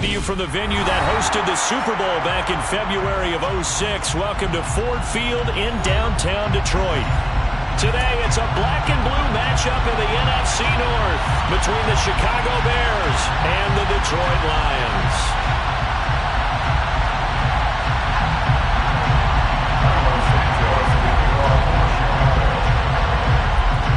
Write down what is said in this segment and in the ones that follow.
to you from the venue that hosted the Super Bowl back in February of '06. Welcome to Ford Field in downtown Detroit. Today, it's a black and blue matchup in the NFC North between the Chicago Bears and the Detroit Lions.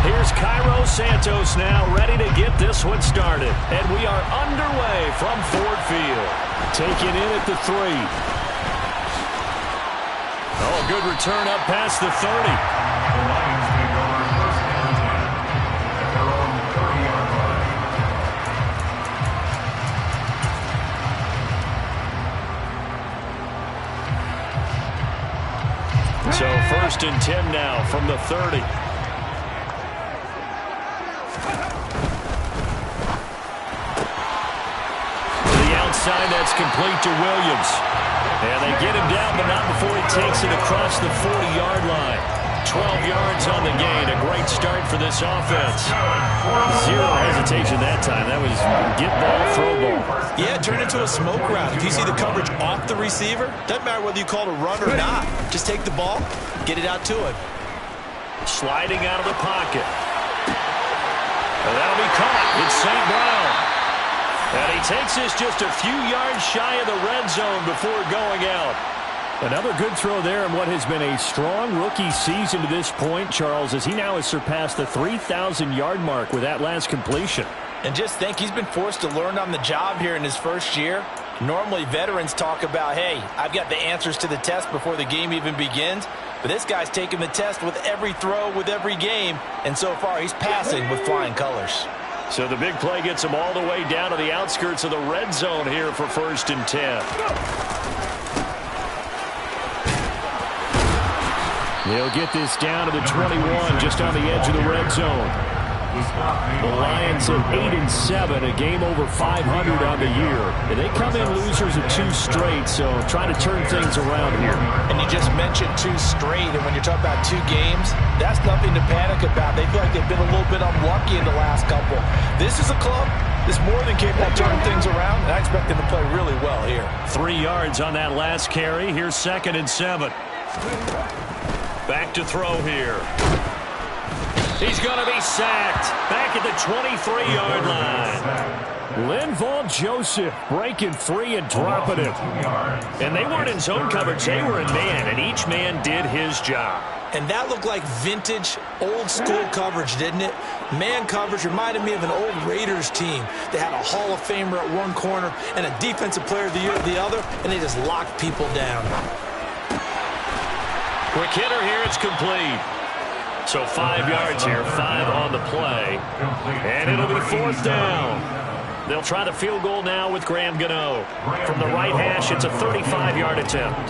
Here's Cairo Santos now, ready to get this one started. And we are underway from Ford Field. Taken in at the 3. Oh, good return up past the 30. The Lions take over first and 10 at their own 30-yard line. So first and 10 now from the 30. Outside, that's complete to Williams. And they get him down, but not before he takes it across the 40-yard line. 12 yards on the gain. A great start for this offense. Zero hesitation that time. That was get ball, throw ball. Yeah, turn into a smoke route. If you see the coverage off the receiver, doesn't matter whether you call it a run or not. Just take the ball, get it out to him. Sliding out of the pocket. And that'll be caught. It's St. Brown. And he takes this just a few yards shy of the red zone before going out. Another good throw there in what has been a strong rookie season to this point, Charles, as he now has surpassed the 3,000-yard mark with that last completion. And just think, he's been forced to learn on the job here in his first year. Normally, veterans talk about, hey, I've got the answers to the test before the game even begins. But this guy's taking the test with every throw, with every game. And so far, he's passing with flying colors. So the big play gets him all the way down to the outskirts of the red zone here for first and 10. They'll get this down to the 21, just on the edge of the red zone. The Lions at 8-7, a game over 500 on the year. And they come in losers of 2 straight, so trying to turn things around here. And you just mentioned 2 straight, and when you're talking about 2 games, that's nothing to panic about. They feel like they've been a little bit unlucky in the last couple. This is a club that's more than capable of turning things around, and I expect them to play really well here. 3 yards on that last carry. Here's 2nd and 7. Back to throw here. He's going to be sacked back at the 23-yard line. Linval Joseph breaking free and dropping him. And they weren't in zone coverage. They were in man, and each man did his job. And that looked like vintage, old-school coverage, didn't it? Man coverage reminded me of an old Raiders team. They had a Hall of Famer at one corner and a Defensive Player of the Year at the other, and they just locked people down. Quick hitter here. It's complete. So 5 yards here, 5 on the play. And it'll be 4th down. They'll try the field goal now with Graham Gano. From the right hash, it's a 35-yard attempt.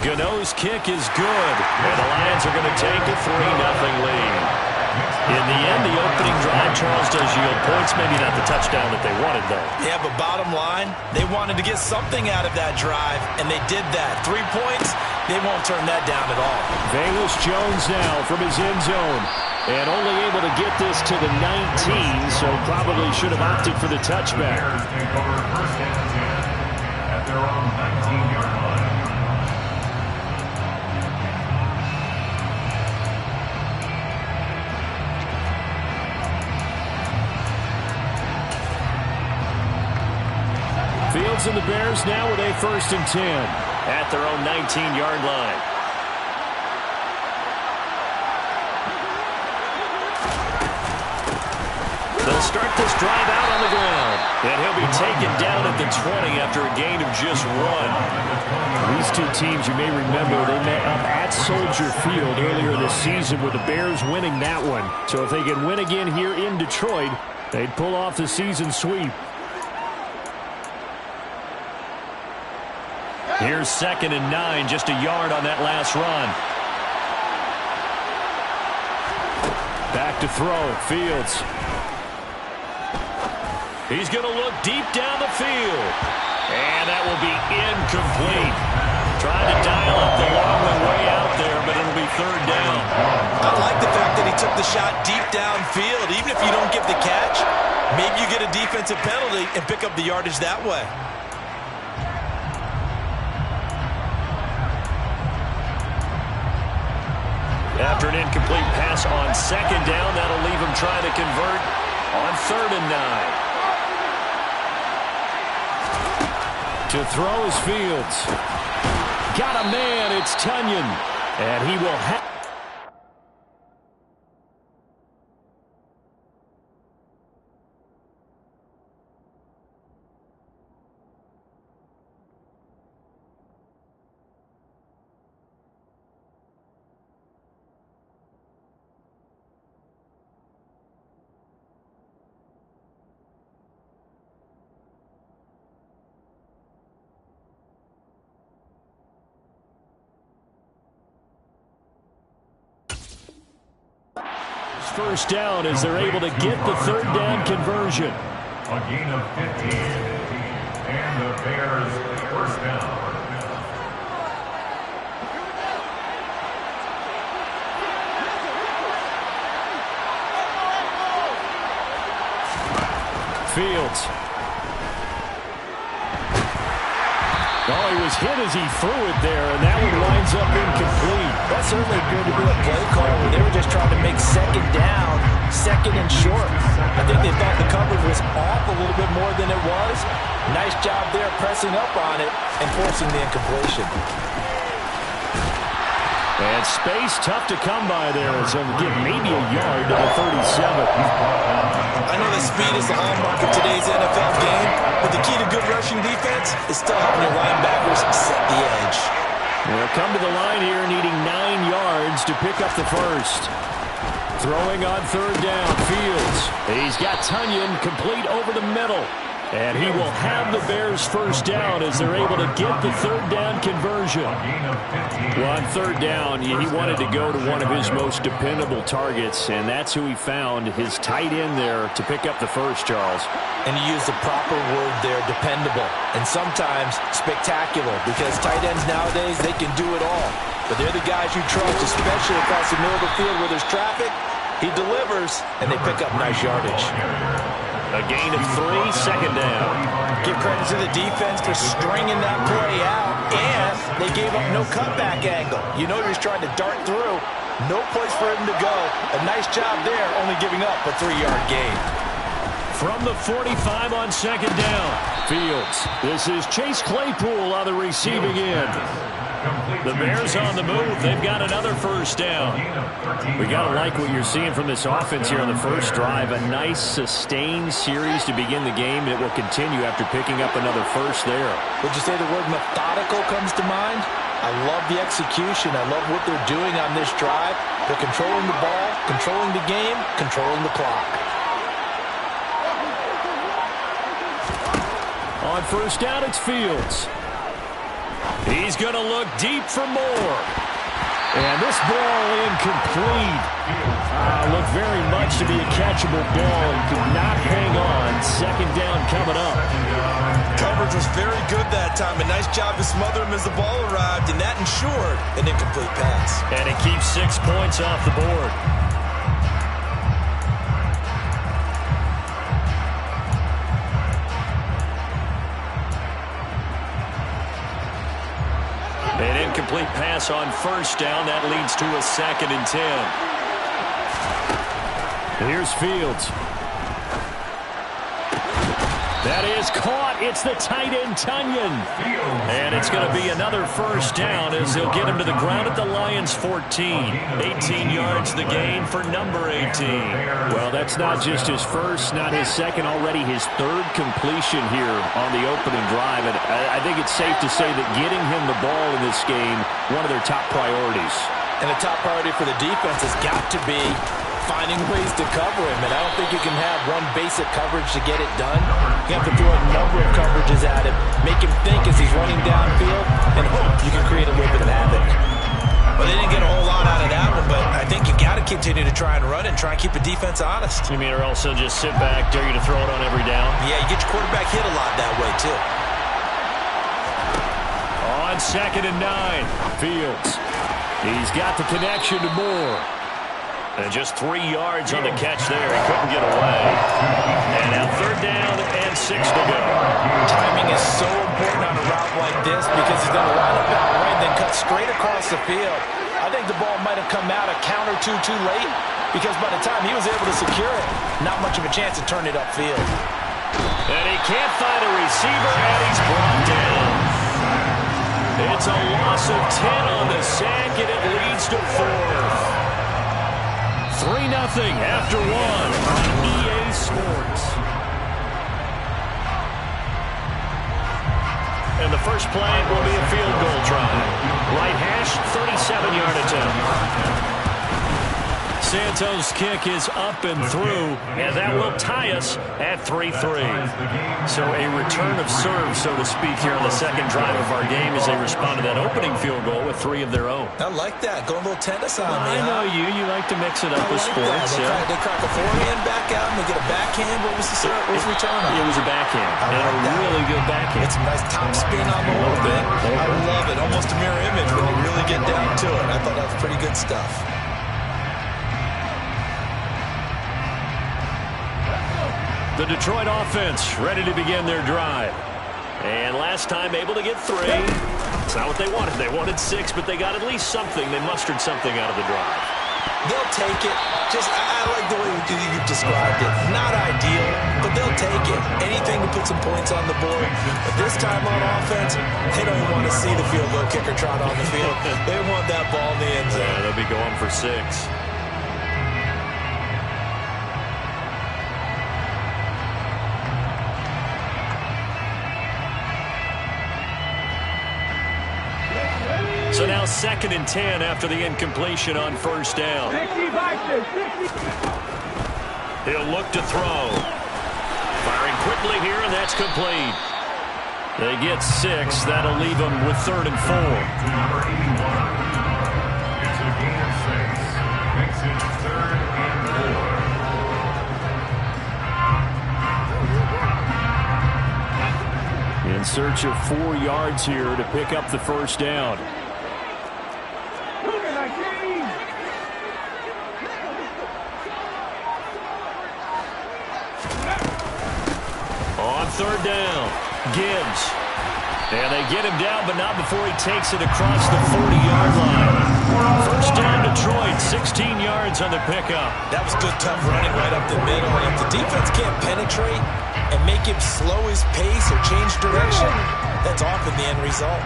Gano's kick is good. And the Lions are going to take a 3-0 lead. In the end, the opening drive, Charles, does yield points. Maybe not the touchdown that they wanted, though. Yeah, but bottom line, they wanted to get something out of that drive, and they did that. 3 points, they won't turn that down at all. Velus Jones now from his end zone. And only able to get this to the 19, so probably should have opted for the touchback. Take over first and 10 at their own 19-yard line. Fields and the Bears now with a 1st and 10 at their own 19-yard line. They'll start this drive out on the ground. And he'll be taken down at the 20 after a gain of just 1. These 2 teams, you may remember, they met up at Soldier Field earlier this season with the Bears winning that one. So if they can win again here in Detroit, they'd pull off the season sweep. Here's 2nd and 9, just a yard on that last run. Back to throw, Fields. He's going to look deep down the field. And that will be incomplete. Trying to dial up the long way out there, but it'll be 3rd down. I like the fact that he took the shot deep downfield. Even if you don't get the catch, Maybe you get a defensive penalty and pick up the yardage that way. After an incomplete pass on second down, that'll leave him trying to convert on 3rd and 9. To throw is Fields. Got a man, it's Tonyan. And he will have... First down as they're able to get the 3rd down conversion. A gain of 15. And the Bears first down. Fields. Oh, he was hit as he threw it there, and that one winds up incomplete. That certainly appeared to be a play call where they were just trying to make second down, second and short. I think they thought the coverage was off a little bit more than it was. Nice job there pressing up on it and forcing the incompletion. And space tough to come by there, so give maybe a yard to the 37. I know that speed is the hallmark of today's NFL game, but the key to good rushing defense is still having your linebackers set the edge. They'll come to the line here needing 9 yards to pick up the first. Throwing on 3rd down, Fields. He's got Tonyan complete over the middle. And he will have the Bears first down as they're able to get the 3rd down conversion. Well, on 3rd down, he wanted to go to one of his most dependable targets, and that's who he found, his tight end there, to pick up the first, Charles. And he used the proper word there, dependable, and sometimes spectacular, because tight ends nowadays, they can do it all. But they're the guys you trust, especially across the middle of the field where there's traffic. He delivers, and they pick up nice yardage. A gain of 3, second down. Give credit to the defense for stringing that play out, and they gave up no cutback angle. You know he was trying to dart through. No place for him to go. A nice job there, only giving up a 3-yard gain. From the 45 on second down, Fields. This is Chase Claypool on the receiving end. The Bears on the move. They've got another first down. We got to like what you're seeing from this offense here on the first drive. A nice, sustained series to begin the game. It will continue after picking up another first there. Would you say the word methodical comes to mind? I love the execution. I love what they're doing on this drive. They're controlling the ball, controlling the game, controlling the clock. On first down, it's Fields. He's going to look deep for more. And this ball incomplete. Looked very much to be a catchable ball and could not hang on. Second down coming up. Coverage was very good that time. A nice job to smother him as the ball arrived, and that ensured an incomplete pass. And it keeps 6 points off the board. An incomplete pass on first down. That leads to a 2nd and 10. Here's Fields. That is caught. It's the tight end, Tonyan. And it's going to be another first down as they'll get him to the ground at the Lions' 14. 18 yards the gain for number 18. Well, that's not just his first, not his second, already his 3rd completion here on the opening drive. And I think it's safe to say that getting him the ball in this game, one of their top priorities. And the top priority for the defense has got to be finding ways to cover him, and I don't think you can have one basic coverage to get it done. You have to throw a number of coverages at him, make him think as he's running downfield, and hope you can create a little bit of havoc. Well, they didn't get a whole lot out of that one, but I think you got to continue to try and run and try and keep the defense honest. You mean, or also just sit back, dare you to throw it on every down? Yeah, you get your quarterback hit a lot that way, too. On 2nd and 9, Fields. He's got the connection to Moore. And just 3 yards on the catch there. He couldn't get away. And now 6 to go. Timing is so important on a route like this because he's going to line up out right and then cut straight across the field. I think the ball might have come out a count or two too late because by the time he was able to secure it, not much of a chance to turn it upfield. And he can't find a receiver, and he's brought down. It's a loss of 10 on the sack, and it leads to 4th. 3-0 after 1 on EA Sports. And the first play will be a field goal try. Right hash, 37-yard attempt. Santos' kick is up and through, and that will tie us at 3-3. So a return of serve, so to speak, here on the second drive of our game as they respond to that opening field goal with 3 of their own. I like that. Going a little tennis on me. I know you. You like to mix it up with sports. They crack a forehand back out and they get a backhand. What was the return on? It was a backhand. And a really good backhand. It's a nice top spin on the whole thing. I love it. Almost a mirror image when you really get down to it. I thought that was pretty good stuff. The Detroit offense ready to begin their drive. And last time able to get 3. It's not what they wanted. They wanted 6, but they got at least something. They mustered something out of the drive. They'll take it. I like the way you've described it. Not ideal, but they'll take it. Anything to put some points on the board. But this time on offense, they don't even want to see the field goal kicker trot on the field. They want that ball in the end zone. Yeah, they'll be going for 6. So now 2nd and 10 after the incompletion on first down. He'll look to throw. Firing quickly here, and that's complete. They get 6. That'll leave them with 3rd and 4. Number 81. It's a gain of 6. Makes it 3rd and 4. In search of 4 yards here to pick up the first down. On 3rd down, Gibbs. And they get him down, but not before he takes it across the 40-yard line. First down, Detroit, 16 yards on the pickup. That was good, tough running right up the middle. And if the defense can't penetrate and make him slow his pace or change direction, that's often the end result.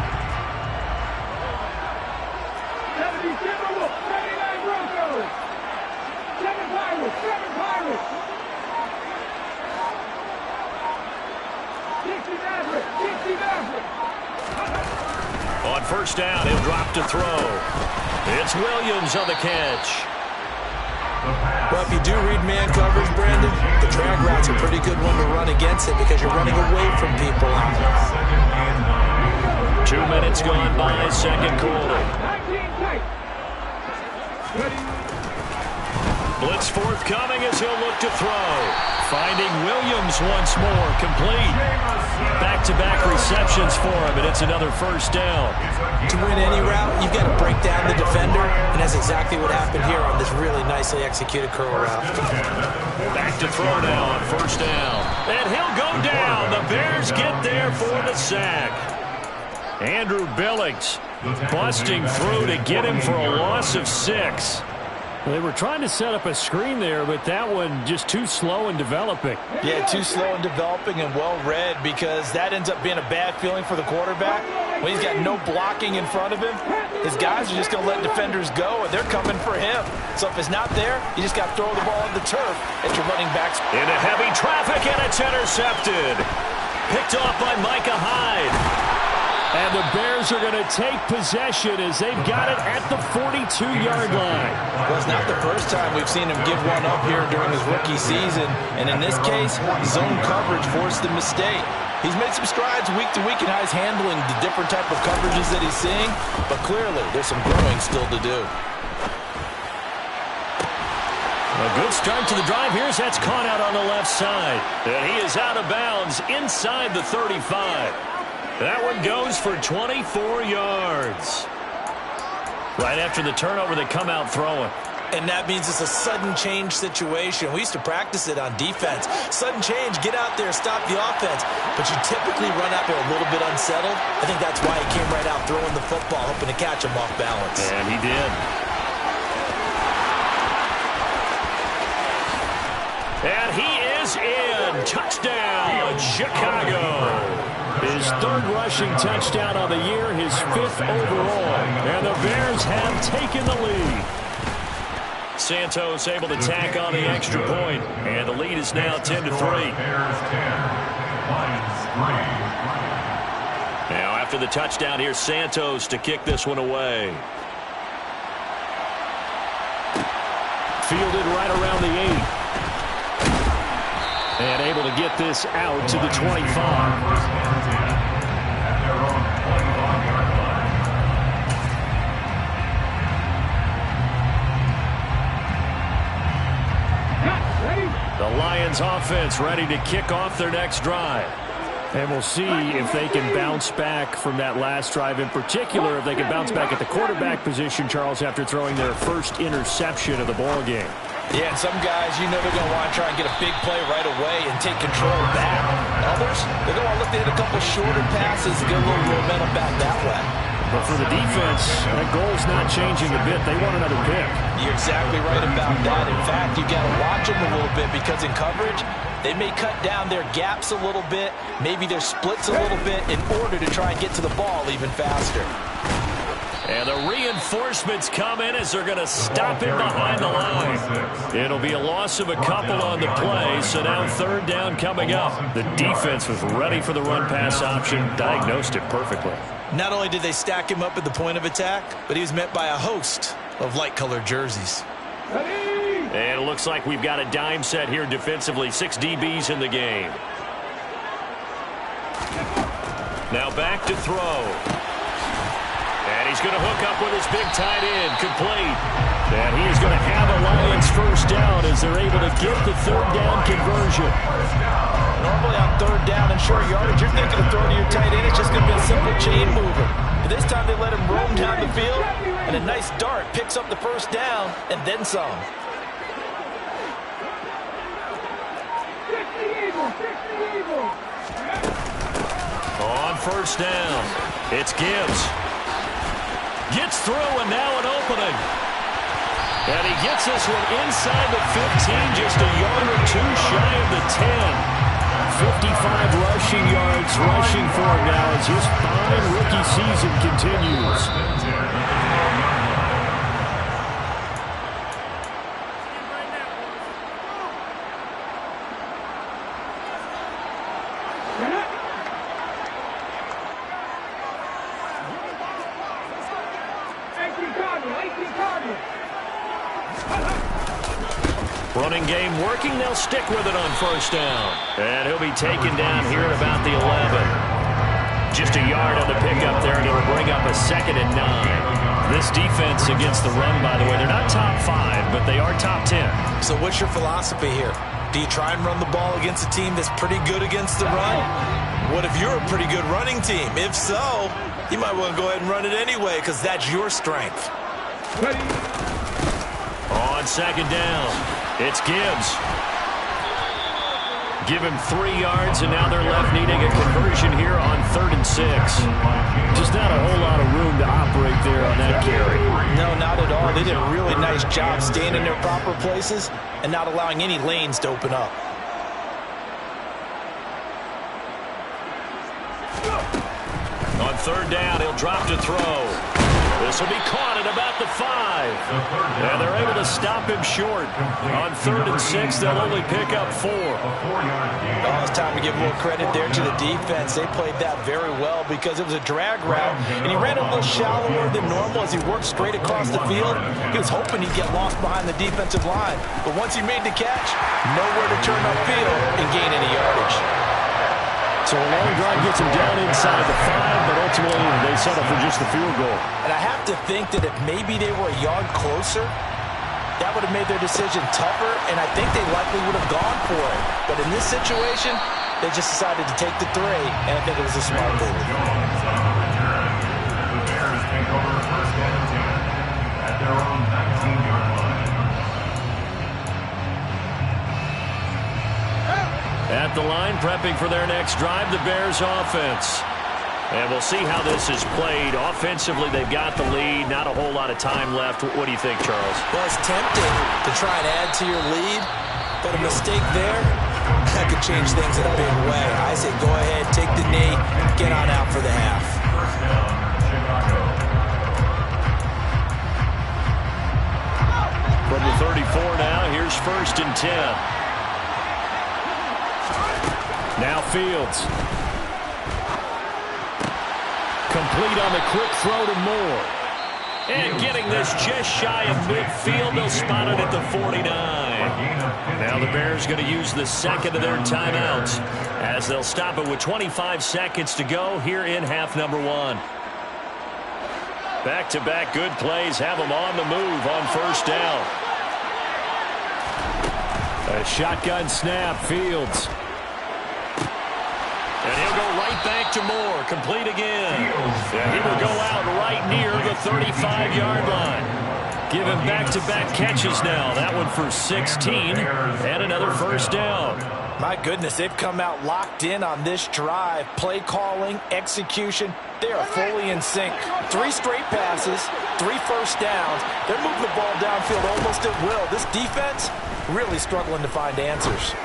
On first down, he'll drop to throw. It's Williams on the catch. Well, if you do read man coverage, Brandon, the drag route's a pretty good one to run against it because you're running away from people. 2 minutes gone by, second quarter. Blitz forthcoming as he'll look to throw. Finding Williams once more, complete. Back-to-back receptions for him, and it's another first down. To win any route, you've got to break down the defender, and that's exactly what happened here on this really nicely executed curl route. Back to throw now on first down. And he'll go down. The Bears get there for the sack. Andrew Billings busting through to get him for a loss of 6. They were trying to set up a screen there, but that one just too slow in developing. Yeah, too slow in developing and well read because that ends up being a bad feeling for the quarterback. When he's got no blocking in front of him, his guys are just going to let defenders go, and they're coming for him. So if it's not there, you just got to throw the ball on the turf at your running backs. Into heavy traffic, and it's intercepted. Picked off by Micah Hyde. And the Bears are going to take possession as they've got it at the 42-yard line. Well, it's not the first time we've seen him give one up here during his rookie season. And in this case, zone coverage forced the mistake. He's made some strides week to week in how he's handling the different type of coverages that he's seeing. But clearly, there's some growing still to do. A good start to the drive. That's caught out on the left side. And he is out of bounds inside the 35. That one goes for 24 yards. Right after the turnover, they come out throwing. And that means it's a sudden change situation. We used to practice it on defense. Sudden change, get out there, stop the offense. But you typically run out there a little bit unsettled. I think that's why he came right out throwing the football, hoping to catch him off balance. And he did. And he is in. Touchdown, Chicago. His third rushing touchdown of the year, his 5th overall. And the Bears have taken the lead. Santos able to tack on the extra point, and the lead is now 10-3. Bears 10, Lions 3. Now after the touchdown, here's Santos to kick this one away. Fielded right around the 8. And able to get this out to the 25. The Lions offense ready to kick off their next drive. And we'll see if they can bounce back from that last drive. In particular, if they can bounce back at the quarterback position, Charles, after throwing their first interception of the ball game. Yeah, and some guys, you know they're going to want to try and get a big play right away and take control back. Others, they're going to look to hit a couple shorter passes and get a little momentum back that way. But for the defense, that goal's not changing a bit. They want another pick. You're exactly right about that. In fact, you got to watch them a little bit because in coverage, they may cut down their gaps a little bit, maybe their splits a little bit in order to try and get to the ball even faster. And the reinforcements come in as they're going to stop him behind the line. It'll be a loss of a couple on the play, so now third down coming up. The defense was ready for the run-pass option, diagnosed it perfectly. Not only did they stack him up at the point of attack, but he was met by a host of light-colored jerseys. And it looks like we've got a dime set here defensively. 6 DBs in the game. Now back to throw. And he's going to hook up with his big tight end. Complete. And he is going to have a Lions first down as they're able to get the third down conversion. Normally on third down and short yardage, you're thinking of throwing to your tight end. It's just going to be a simple chain mover. But this time they let him roam down the field, and a nice dart picks up the first down and then some. On first down, it's Gibbs. Gets through, and now an opening. And he gets this one inside the 15, just a yard or two shy of the 10. 55 rushing yards rushing for him now as his fine rookie season continues. Running game working. They'll stick with it on first down. And he'll be taken down here at about the 11. Just a yard on the pickup there, and it'll bring up a 2nd and 9. This defense against the run, by the way, they're not top 5, but they are top 10. So what's your philosophy here? Do you try and run the ball against a team that's pretty good against the run? What if you're a pretty good running team? If so, you might want to go ahead and run it anyway because that's your strength. On second down, it's Gibbs. Give him 3 yards, and now they're left needing a conversion here on 3rd and 6. Just not a whole lot of room to operate there on that carry. No, not at all. They did a really nice job staying in their proper places and not allowing any lanes to open up. On 3rd down, he'll drop to throw. This will be caught at about the 5. And they're able to stop him short. On 3rd and 6, they'll only pick up 4. Oh, it's time to give a little credit there to the defense. They played that very well because it was a drag route, and he ran a little shallower than normal as he worked straight across the field. He was hoping he'd get lost behind the defensive line. But once he made the catch, nowhere to turn upfield and gain any yardage. So a long drive gets him down inside the 5, but ultimately they settle for just the field goal. And I have to think that if maybe they were a yard closer, that would have made their decision tougher, and I think they likely would have gone for it. But in this situation, they just decided to take the 3, and I think it was a smart move. The Bears take over 1st and 10 at their own 19-yard line. At the line, prepping for their next drive, the Bears offense. And we'll see how this is played. Offensively, they've got the lead. Not a whole lot of time left. What do you think, Charles? Well, it's tempting to try and add to your lead, but a mistake there, that could change things in a big way. I say go ahead, take the knee, get on out for the half. First down, Chicago. From the 34 now, here's 1st and 10. Now Fields. Complete on the quick throw to Moore. And getting this just shy of midfield. They'll spot it at the 49. Now the Bears going to use the second of their timeouts as they'll stop it with 25 seconds to go here in half number 1. Back-to-back good plays have them on the move on 1st down. A shotgun snap, Fields. And he'll go right back to Moore. Complete again. And he will go out right near the 35-yard line. Give him back-to-back catches now. That one for 16 and another 1st down. My goodness, they've come out locked in on this drive. Play calling, execution, they are fully in sync. 3 straight passes, 3 first downs. They're moving the ball downfield almost at will. This defense really struggling to find answers.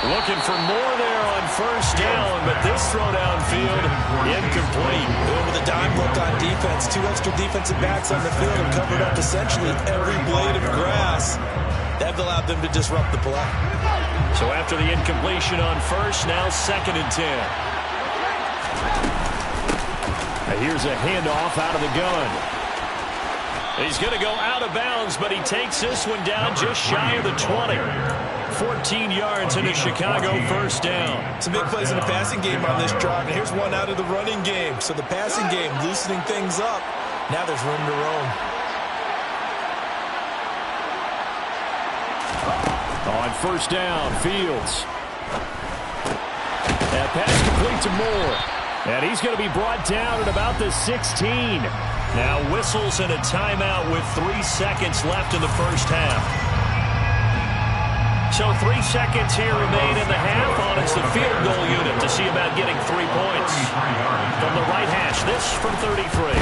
Looking for more there on 1st down, but this throw downfield incomplete. With a dime look on defense, 2 extra defensive backs on the field have covered up essentially every blade of grass. That allowed them to disrupt the play. So after the incompletion on 1st, now 2nd and 10. Now here's a handoff out of the gun. He's going to go out of bounds, but he takes this one down just shy of the 20. 14 yards in a Chicago 1st down. Some big plays in the passing game on this drive, and here's one out of the running game. So the passing game loosening things up. Now there's room to roam. On 1st down, Fields. That pass complete to Moore. And he's going to be brought down at about the 16. Now whistles and a timeout with 3 seconds left in the 1st half. So 3 seconds here remain in the half on it's the field goal unit to see about getting 3 points. From the right hash, this from 33.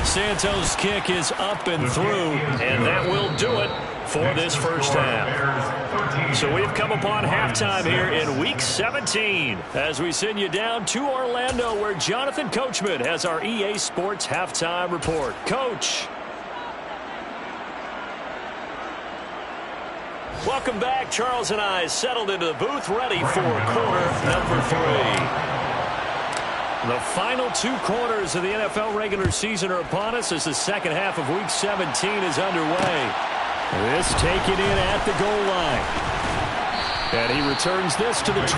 Santos' kick is up and through, and that will do it for this 1st half. So we've come upon halftime here in Week 17 as we send you down to Orlando where Jonathan Coachman has our EA Sports Halftime Report. Coach. Welcome back. Charles and I settled into the booth ready for quarter number 3. The final 2 quarters of the NFL regular season are upon us as the second half of Week 17 is underway. This taken in at the goal line. And he returns this to the 22.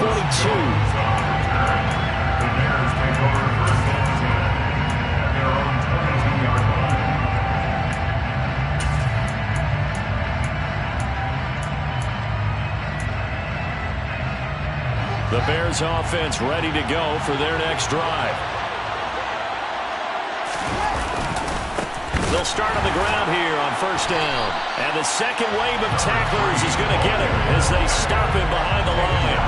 The Bears offense ready to go for their next drive. They'll start on the ground here on 1st down. And the second wave of tacklers is going to get him as they stop him behind the line.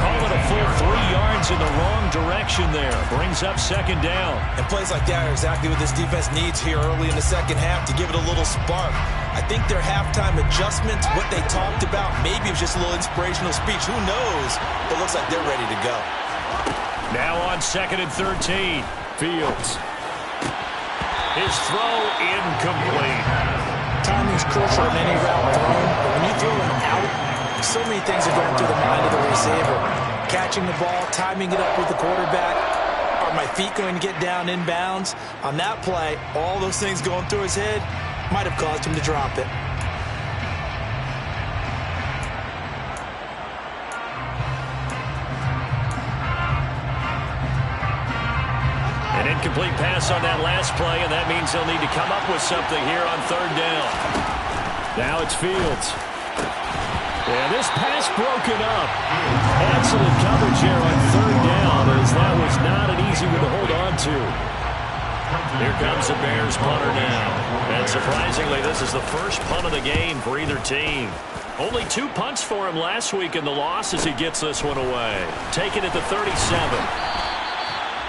Call it a full 3 yards in the wrong direction there. Brings up 2nd down. And plays like that are exactly what this defense needs here early in the second half to give it a little spark. I think their halftime adjustments, what they talked about, maybe it was just a little inspirational speech. Who knows? But it looks like they're ready to go. Now on 2nd and 13. Fields. His throw incomplete. Timing's crucial in any route thrown, but when you throw it out, so many things are going through the mind of the receiver. Catching the ball, timing it up with the quarterback. Are my feet going to get down inbounds? On that play, all those things going through his head might have caused him to drop it. An incomplete pass on that last play, and that means they'll need to come up with something here on 3rd down. Now it's Fields. And this pass broken up. Excellent coverage here on 3rd down, as that was not an easy one to hold on to. Here comes the Bears punter now. And surprisingly, this is the first punt of the game for either team. Only 2 punts for him last week in the loss as he gets this one away. Taking it to 37.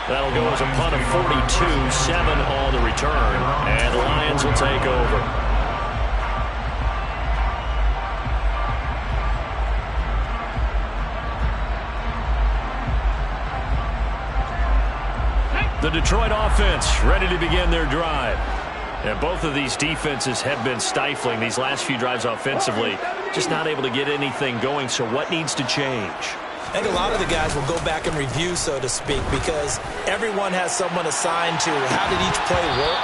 That'll go as a punt of 42, 7 on the return. And the Lions will take over. The Detroit offense ready to begin their drive. And both of these defenses have been stifling these last few drives offensively. Just not able to get anything going. So what needs to change? I think a lot of the guys will go back and review, so to speak, because everyone has someone assigned to how did each play work.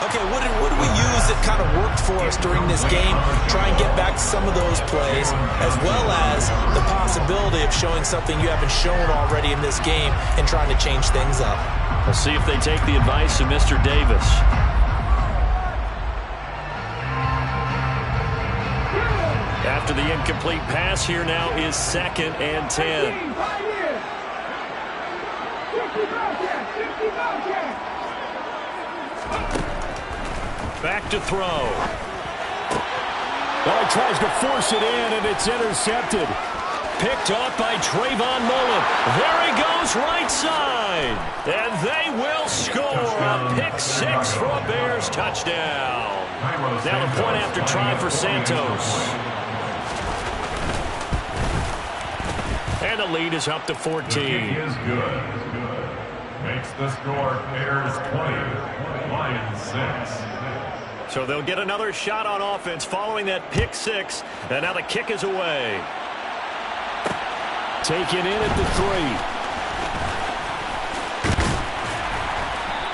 Okay, what did we use that kind of worked for us during this game? Try and get back to some of those plays, as well as the possibility of showing something you haven't shown already in this game and trying to change things up. We'll see if they take the advice of Mr. Davis. After the incomplete pass, here now is 2nd and 10. Back to throw. Well, he tries to force it in, and it's intercepted. Picked off by Trayvon Mullen. There he goes, right side. And they will score a pick 6 for a Bears touchdown. Now the point after try for Santos. And the lead is up to 14. The kick is good. Makes the score Bears 20, Lions 6. So they'll get another shot on offense following that pick 6. And now the kick is away. Taken in at the 3.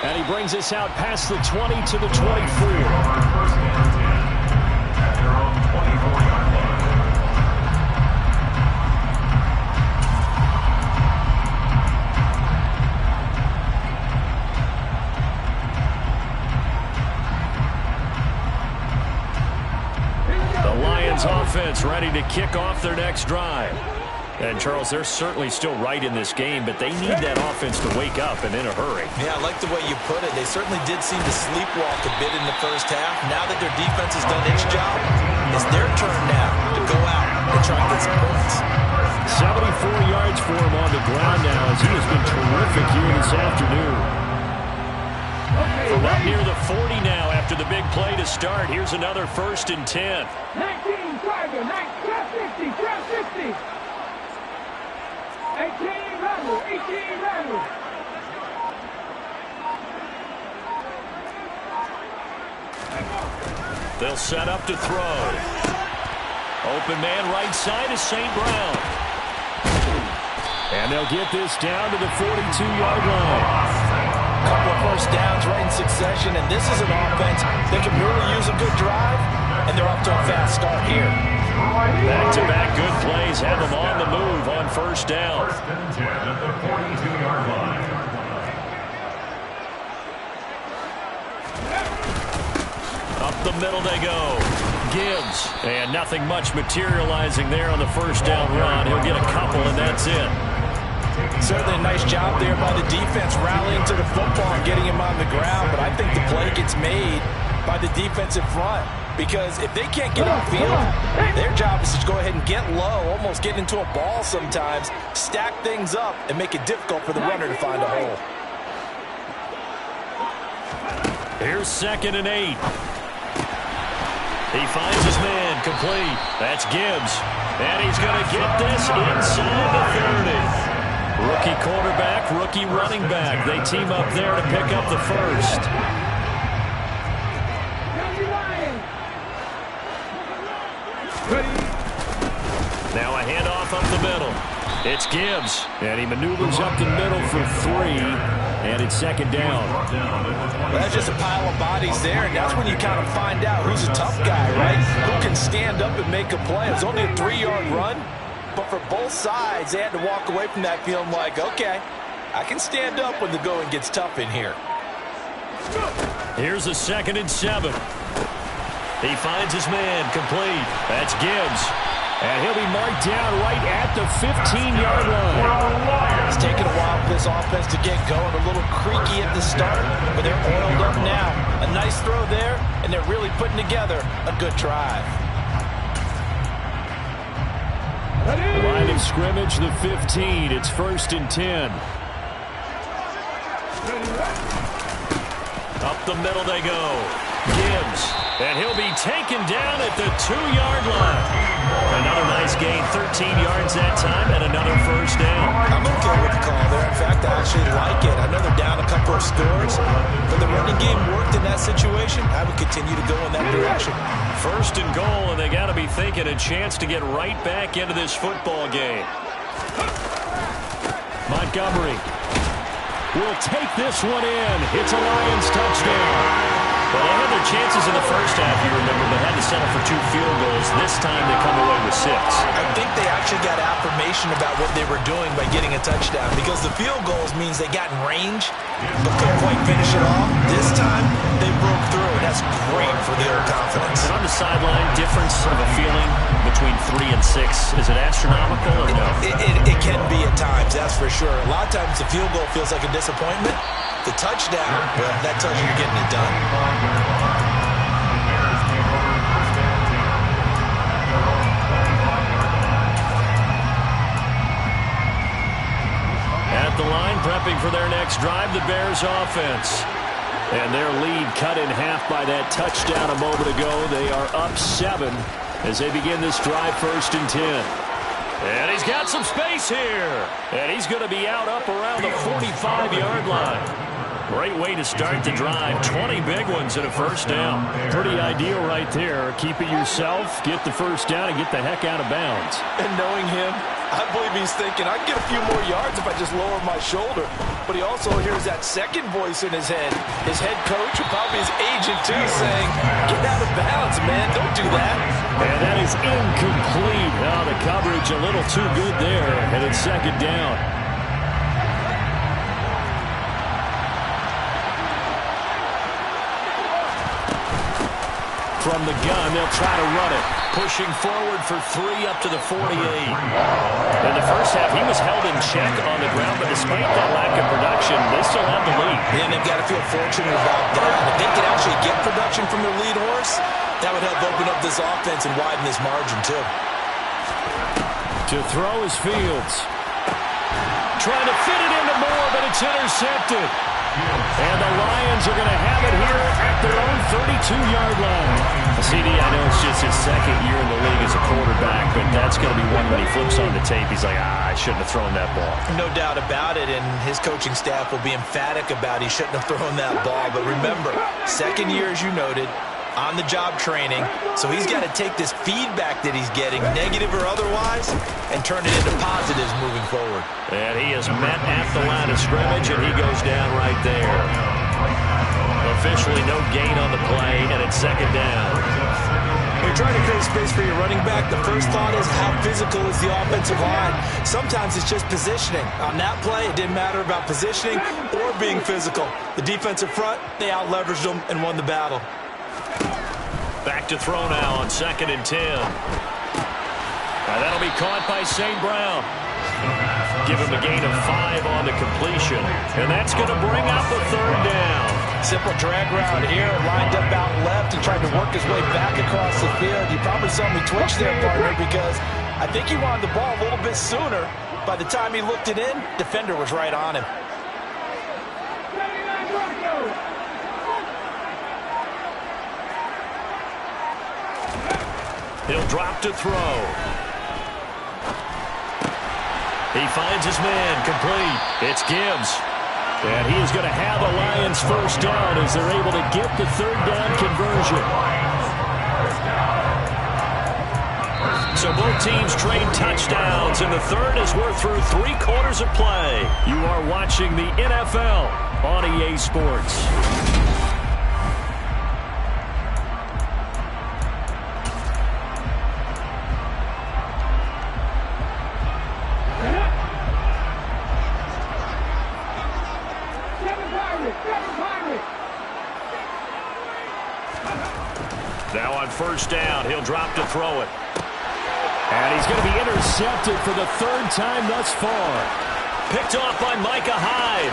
And he brings us out past the 20 to the 24. First and 10 at their own 24-yard line. The Lions offense ready to kick off their next drive. And, Charles, they're certainly still right in this game, but they need that offense to wake up and in a hurry. Yeah, I like the way you put it. They certainly did seem to sleepwalk a bit in the first half. Now that their defense has done its job, it's their turn now to go out and try and get some points. 74 yards for him on the ground now as he has been terrific here this afternoon. From up near the 40 now after the big play to start. Here's another 1st and 10. 19, Tiger, 50, 50. 18 Rebel. They'll set up to throw. Open man right side is St. Brown. And they'll get this down to the 42-yard line. A couple of first downs right in succession, and this is an offense that can really use a good drive, and they're off to a fast start here. Back-to-back good plays have them on the move on 1st down. 1st and 10 at the 42-yard line. Up the middle they go. Gibbs. And nothing much materializing there on the 1st down run. He'll get a couple, and that's it. Certainly a nice job there by the defense rallying to the football and getting him on the ground, but I think the play gets made by the defensive front. Because if they can't get upfield, their job is to go ahead and get low, almost get into a ball sometimes, stack things up, and make it difficult for the runner to find a hole. Here's 2nd and 8. He finds his man complete. That's Gibbs. And he's going to get this inside the 30. Rookie quarterback, rookie running back. They team up there to pick up the 1st. Now a handoff up the middle. It's Gibbs, and he maneuvers up the middle for 3, and it's 2nd down. Well, that's just a pile of bodies there, and that's when you kind of find out who's a tough guy, right? Who can stand up and make a play. It was only a 3-yard run, but for both sides, they had to walk away from that feeling like, okay, I can stand up when the going gets tough in here. Here's a 2nd and 7. He finds his man complete. That's Gibbs. And he'll be marked down right at the 15-yard line. It's taken a while for this offense to get going. A little creaky at the start, but they're oiled up now. A nice throw there, and they're really putting together a good drive. Line of scrimmage, the 15. It's 1st and 10. Up the middle they go. Gibbs. And he'll be taken down at the 2-yard line. Another nice gain, 13 yards that time, and another first down. I'm okay with the call there. In fact, I actually like it. I know they're down a couple of scores, but the running game worked in that situation. I would continue to go in that direction. 1st and goal, and they got to be thinking a chance to get right back into this football game. Montgomery will take this one in. It's a Lions touchdown. Well, they had their chances in the first half, you remember, but had to settle for 2 field goals. This time they come away with 6. I think they actually got affirmation about what they were doing by getting a touchdown, because the field goals means they got in range but couldn't quite finish it off. This time they broke through, and that's great for their confidence. And on the sideline, difference of a feeling between 3 and 6. Is it astronomical or no? It can be at times, that's for sure. A lot of times the field goal feels like a disappointment. The touchdown, well, that tells you you're getting it done. At the line, prepping for their next drive, the Bears offense. And their lead cut in half by that touchdown a moment ago. They are up 7 as they begin this drive, 1st and 10. And he's got some space here. And he's going to be out up around the 45-yard line. Great way to start the drive. 20 big ones and a first down. Pretty ideal right there. Keep it yourself, get the first down, and get the heck out of bounds. And knowing him, I believe he's thinking, I can get a few more yards if I just lower my shoulder. But he also hears that second voice in his head. His head coach, or probably his agent too, saying, get out of bounds, man. Don't do that. And that is incomplete. Oh, the coverage a little too good there. And it's 2nd down. From the gun, they'll try to run it. Pushing forward for 3 up to the 48. In the first half, he was held in check on the ground, but despite that lack of production, they still have the lead. And they've got to feel fortunate about that. If they can actually get production from their lead horse, that would help open up this offense and widen this margin, too. To throw is Fields. Trying to fit it into Moore, but it's intercepted. And the Lions are going to have it here at their own 32-yard line. CD, I know it's just his 2nd year in the league as a quarterback, but that's going to be one when he flips on the tape. He's like, I shouldn't have thrown that ball. No doubt about it, and his coaching staff will be emphatic about he shouldn't have thrown that ball. But remember, 2nd year, as you noted, on-the-job training, so he's got to take this feedback that he's getting, negative or otherwise, and turn it into positives moving forward. And he is met at the line of scrimmage, and he goes down right there. Officially no gain on the play, and it's 2nd down. When you're trying to create space for your running back, the first thought is how physical is the offensive line. Sometimes it's just positioning. On that play, it didn't matter about positioning or being physical. The defensive front, they out-leveraged them and won the battle. Back to throw now on 2nd and 10. Now that'll be caught by St. Brown. Give him a gain of 5 on the completion. And that's going to bring up a 3rd down. Simple drag route here, lined up out left and tried to work his way back across the field. You probably saw me twitch there, partner, because I think he wanted the ball a little bit sooner. By the time he looked it in, defender was right on him. He'll drop to throw. He finds his man, complete. It's Gibbs. And he is going to have a Lions first down as they're able to get the 3rd down conversion. So both teams trade touchdowns, and the 3rd as we're through 3 quarters of play. You are watching the NFL on EA Sports. Now on first down, he'll drop to throw it. And he's going to be intercepted for the third time thus far. Picked off by Micah Hyde.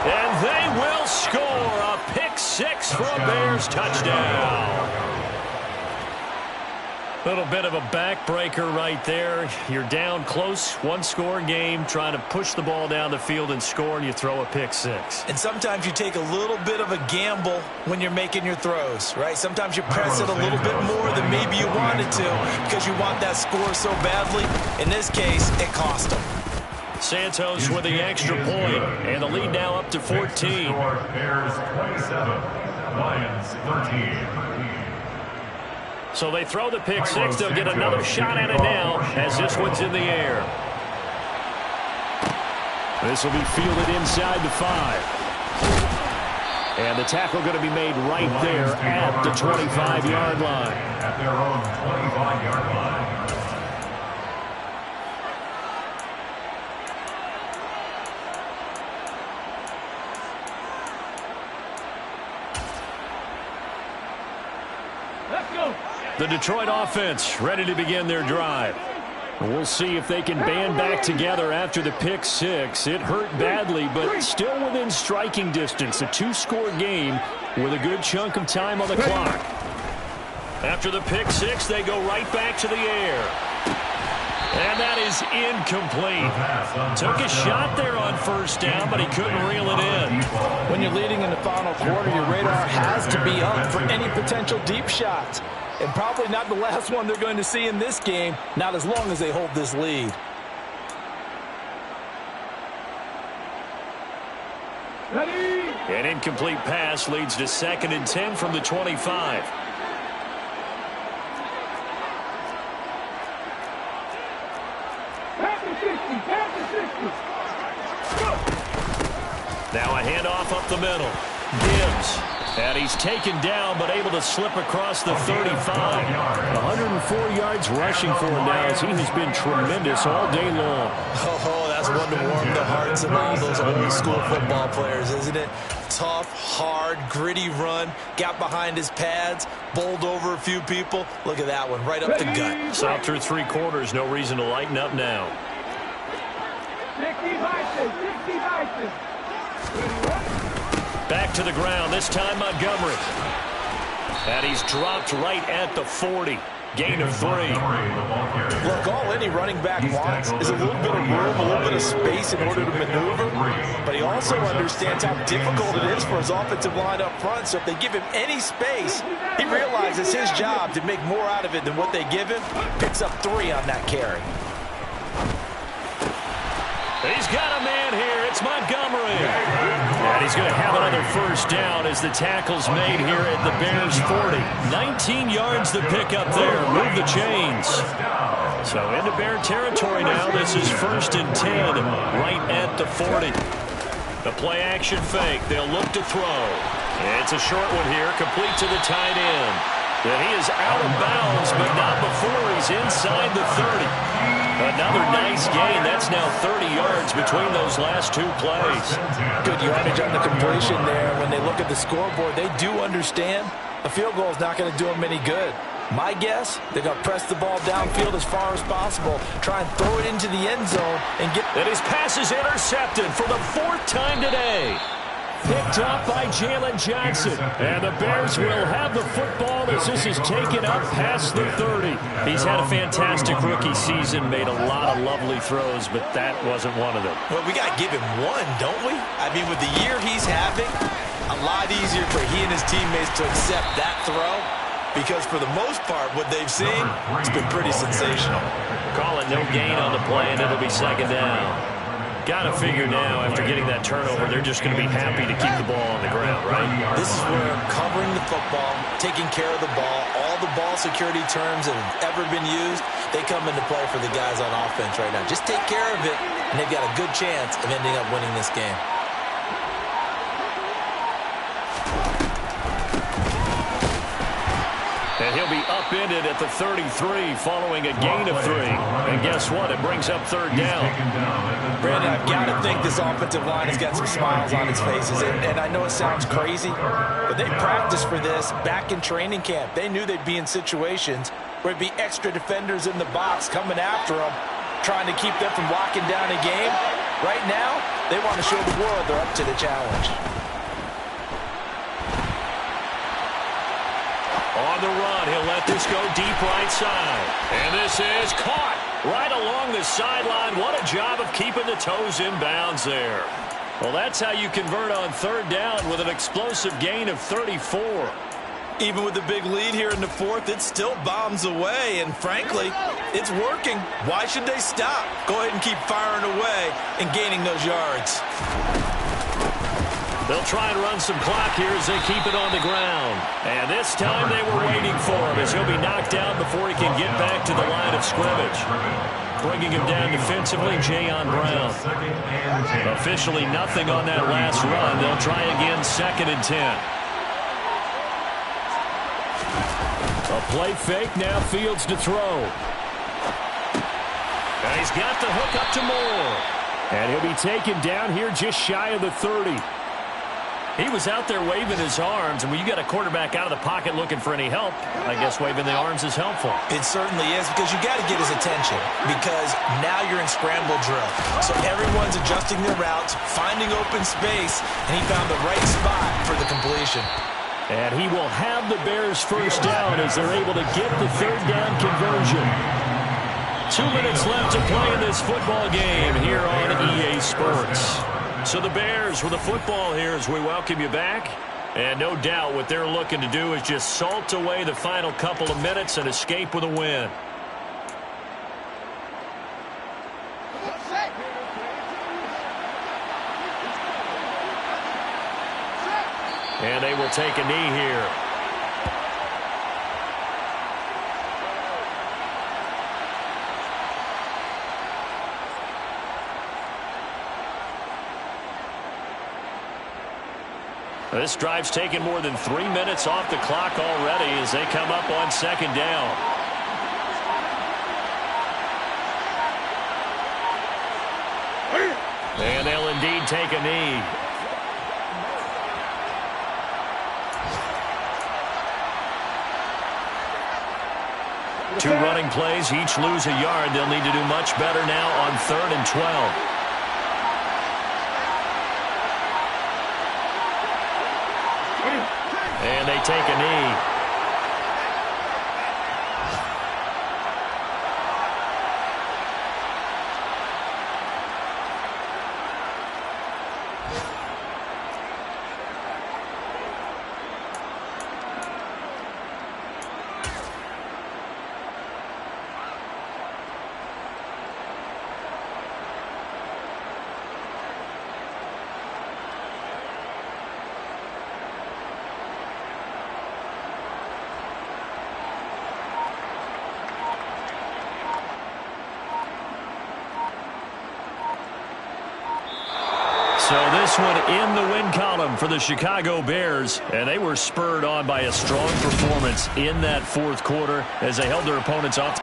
And they will score a pick six for a Bears touchdown. Little bit of a backbreaker right there. You're down close, one-score game, trying to push the ball down the field and score, and you throw a pick six. And sometimes you take a little bit of a gamble when you're making your throws, right? Sometimes you press it a little bit more than maybe you wanted to because you want that score so badly. In this case, it cost them. Santos with the extra point, and the lead now up to 14. Bears 27, Lions 13. So they throw the pick six. They'll get another shot at it now as this one's in the air. This will be fielded inside the 5. And the tackle going to be made right there at the 25-yard line. At their own 25-yard line. The Detroit offense ready to begin their drive. We'll see if they can band back together after the pick six. It hurt badly, but still within striking distance. A two-score game with a good chunk of time on the clock. After the pick six, they go right back to the air. And that is incomplete. Took a shot there on first down, but he couldn't reel it in. When you're leading in the final quarter, your radar has to be up for any potential deep shots. And probably not the last one they're going to see in this game, not as long as they hold this lead. Ready? An incomplete pass leads to 2nd and 10 from the 25. Now a handoff up the middle. Gibbs. And he's taken down, but able to slip across the 35. 104 yards rushing for him now, as he has been tremendous all day long. Oh, that's one to warm the hearts of all those old-school football players, isn't it? Tough, hard, gritty run. Got behind his pads, bowled over a few people. Look at that one, right up the gut. Stopped through 3 quarters, no reason to lighten up now. 60 Bison, 60 Bison. Back to the ground, this time Montgomery. And he's dropped right at the 40. Gain of 3. Look, all any running back wants is a little bit of room, a little bit of space in order to maneuver. But he also understands how difficult it is for his offensive line up front. So if they give him any space, he realizes his job to make more out of it than what they give him. Picks up 3 on that carry. He's got a man here. It's Montgomery. And he's going to have another first down as the tackle's made here at the Bears 40. 19 yards to pick up there. Move the chains. So into Bear territory now. This is 1st and 10 right at the 40. The play action fake. They'll look to throw. It's a short one here. Complete to the tight end. And he is out of bounds, but not before he's inside the 30. Another nice gain. That's now 30 yards between those last 2 plays. Good yardage on the completion there. When they look at the scoreboard, they do understand a field goal is not going to do them any good. My guess, they're going to press the ball downfield as far as possible, try and throw it into the end zone, and get... And his pass is intercepted for the 4th time today. Picked up by Jalen Johnson. And the Bears will have the football as this is taken up past the 30. He's had a fantastic rookie season, made a lot of lovely throws, but that wasn't one of them. Well, we got to give him one, don't we? I mean, with the year he's having, a lot easier for he and his teammates to accept that throw, because for the most part, what they've seen, it's been pretty sensational. Call it no gain on the play, and it'll be 2nd down. Got to figure now, after getting that turnover, they're just going to be happy to keep the ball on the ground, right? This is where covering the football, taking care of the ball, all the ball security terms that have ever been used, they come into play for the guys on offense right now. Just take care of it, and they've got a good chance of ending up winning this game. And he'll be upended at the 33 following a gain of 3. And guess what? It brings up third down. Brandon, I've got to think this offensive line has got some smiles on its faces. And I know it sounds crazy, but they practiced for this back in training camp. They knew they'd be in situations where it'd be extra defenders in the box coming after them, trying to keep them from locking down a game. Right now, they want to show the world they're up to the challenge. On the run, he'll let this go deep right side. And this is caught right along the sideline. What a job of keeping the toes in bounds there. Well, that's how you convert on third down with an explosive gain of 34. Even with the big lead here in the fourth, it still bombs away. And frankly, it's working. Why should they stop? Go ahead and keep firing away and gaining those yards. They'll try and run some clock here as they keep it on the ground. And this time they were waiting for him as he'll be knocked down before he can get back to the line of scrimmage. Bringing him down defensively, Jayon Brown. Officially nothing on that last run. They'll try again 2nd and 10. A play fake, now Fields to throw. And he's got the hook up to Moore. And he'll be taken down here just shy of the 30. He was out there waving his arms, and when you got a quarterback out of the pocket looking for any help, I guess waving the arms is helpful. It certainly is, because you got to get his attention, because now you're in scramble drill. So everyone's adjusting their routes, finding open space, and he found the right spot for the completion. And he will have the Bears first down as they're able to get the third down conversion. 2 minutes left to play in this football game here on EA Sports. So the Bears with the football here as we welcome you back. And no doubt what they're looking to do is just salt away the final couple of minutes and escape with a win. And they will take a knee here. This drive's taken more than 3 minutes off the clock already as they come up on 2nd down. And they'll indeed take a knee. Two running plays, each lose a yard. They'll need to do much better now on 3rd and 12. And they take a knee. So this one in the win column for the Chicago Bears, and they were spurred on by a strong performance in that fourth quarter as they held their opponents off.